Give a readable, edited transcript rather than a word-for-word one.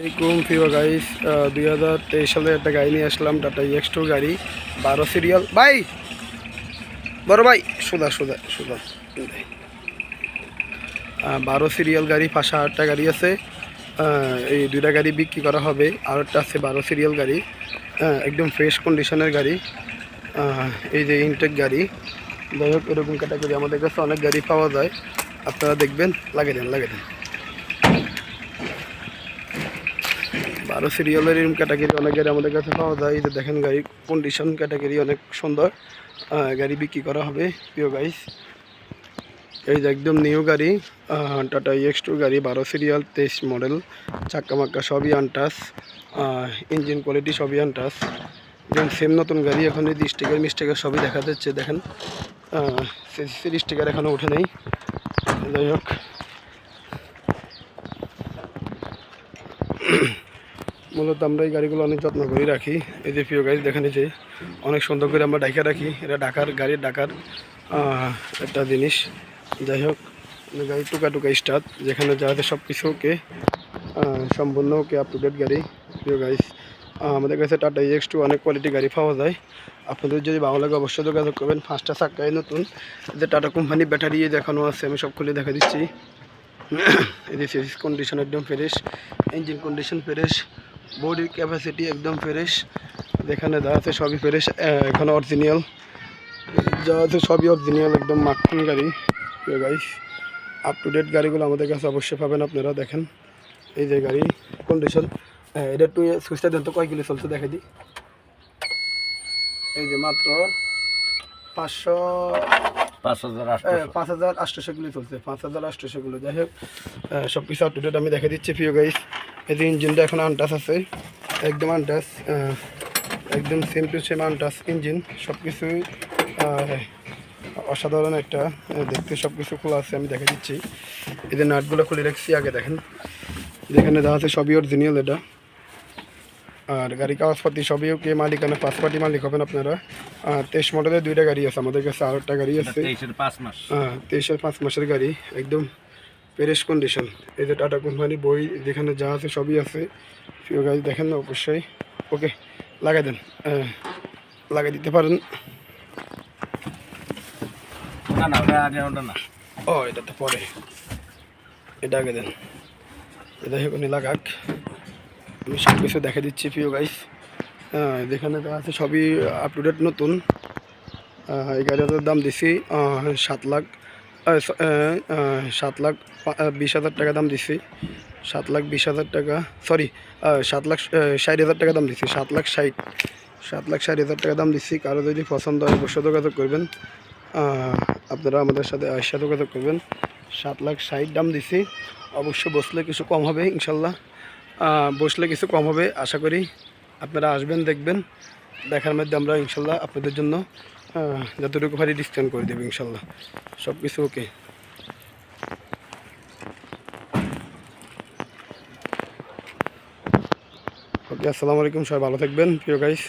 আসসালামাইকুম প্রিয় গাইস 2023 সালে একটা গাড়ি নিয়ে আসলাম, টাটা EX2 গাড়ি 12 সিরিয়াল। ভাই বড় ভাই সোজা সোজা সোজা 12 সিরিয়াল গাড়ি, 5,000টা গাড়ি আছে। এই দুইটা গাড়ি বিক্রি করা হবে, আর একটা আছে 12 সিরিয়াল গাড়ি, একদম ফ্রেশ কন্ডিশনের গাড়ি। এই যে ইনটেক গাড়ি, যাই হোক এরকম ক্যাটাগরি আমাদের কাছে অনেক গাড়ি পাওয়া যায়, আপনারা দেখবেন। লাগিয়ে দেন 12 সিরিয়ালের এরকম ক্যাটাগরি অনেক গাড়ি আমাদের কাছে পাওয়া যায়। এই যে দেখেন গাড়ি কন্ডিশন ক্যাটাগরি অনেক সুন্দর, গাড়ি বিক্রি করা হবে প্রিয় গাইস। এই যে একদম নিউ গাড়ি, টাটা EX2 গাড়ি 12 সিরিয়াল 23 মডেল, চাক্কা মাক্কা সবই আনটাস, ইঞ্জিন কোয়ালিটি সবই আনটাস, যেমন সেম নতুন গাড়ি। এখন এই স্টিকার মিস্টিকার সবই দেখা যাচ্ছে, দেখেন সিরিজ স্টিকার এখনও ওঠে নেই। যাই হোক মূলত আমরা এই গাড়িগুলো অনেক যত্ন করে রাখি। এই যে প্রিয় গাড়ি দেখেন, এই যে অনেক সুন্দর করে আমরা ডাকা রাখি। এটা ঢাকার গাড়ি, ঢাকার একটা জিনিস। যাই হোক গাড়ি টুকা স্টার্ট, যেখানে যাতে সব কিছু ওকে, সম্পূর্ণ ওকে আপ টু ডেট গাড়ি প্রিয় গাইস। আমাদের কাছে টাটা EX2 অনেক কোয়ালিটি গাড়ি পাওয়া যায়। আপনাদের যদি ভালো লাগে অবশ্যই যোগাযোগ করবেন। 5টা চাক্কায় নতুন, যে টাটা কোম্পানি ব্যাটারি দেখানো আছে, আমি সব খুলে দেখা দিচ্ছি। এই যে সিরিজ কন্ডিশন একদম ফ্রেশ, ইঞ্জিন কন্ডিশন ফ্রেশ, বডির ক্যাপাসিটি একদম ফ্রেশ, যেখানে যা আছে সবই ফ্রেশ, এখানে অরিজিনাল যা আছে সবই অরিজিনাল, একদম মাখন গাড়ি গাইস। আপ টু ডেট গাড়িগুলো আমাদের কাছে অবশ্যই পাবেন আপনারা। দেখেন এই যে গাড়ি কন্ডিশন, এটা একটু সুইচটা দেন তো, কয় কিলো চলছে দেখে দিই। এই যে মাত্র 5,800 কিলো চলছে, 5,800 কিলো। যাই হোক সব কিছু আপ টু ডেট আমি দেখে দিচ্ছি প্রিয় গাইস। এই যে ইঞ্জিনটা এখন আনটাস আছে, একদম আনটাস, একদম সেম টু সেম আনটাস ইঞ্জিন, সব কিছুই অসাধারণ একটা দেখতে, সব কিছু খোলা আছে, আমি দেখে দিচ্ছি। এই যে নাটগুলো খুলে রাখছি, আগে দেখেন যেখানে যা আছে সবই অরিজিনাল এটা। আর গাড়ি কাগজপাতি সবই ওকে, মালিকানা 5 পার্টি মালিক হবেন আপনারা। 23 মডেলের 2টা গাড়ি আছে আমাদের কাছে, আর একটা গাড়ি আছে 23-এর 5 মাসের গাড়ি, একদম ফ্রেশ কন্ডিশন। এই যে টাটা কোম্পানি বই যেখানে যা আছে সবই আছে প্রিয় গাড়ি। দেখেন না অবশ্যই ওকে লাগাই দেন, লাগাই দিতে পারেন। ও এটা তো পরে, এটা আগে দেন, এটা এখনই লাগাক। আমি সব কিছু দেখে দিচ্ছি প্রিয় গাইস। যেখানে যা আছে সবই আপ টু ডেট নতুন। এই গাড়িটার দাম দিছি 7,20,000 টাকা দাম দিছি, 7,20,000 টাকা, সরি 7,60,000 টাকা দাম দিছি, 7,60,000 টাকা দাম দিচ্ছি। কারো যদি পছন্দ হয় অবশ্যই যোগাযোগ করবেন, আপনারা আমাদের সাথে যোগাযোগ করবেন। 7,60,000 দাম দিছি, অবশ্যই বসলে কিছু কম হবে ইনশাল্লাহ, বসলে কিছু কম হবে আশা করি। আপনারা আসবেন, দেখবেন, দেখার মধ্যে আমরা ইনশাল্লাহ আপনাদের জন্য যতটুকু পারি ডিসকাউন্ট করে দেবো ইনশাল্লাহ, সব কিছু ওকে। ওকে আসসালামু আলাইকুম, সবাই ভালো থাকবেন প্রিয় গাইস।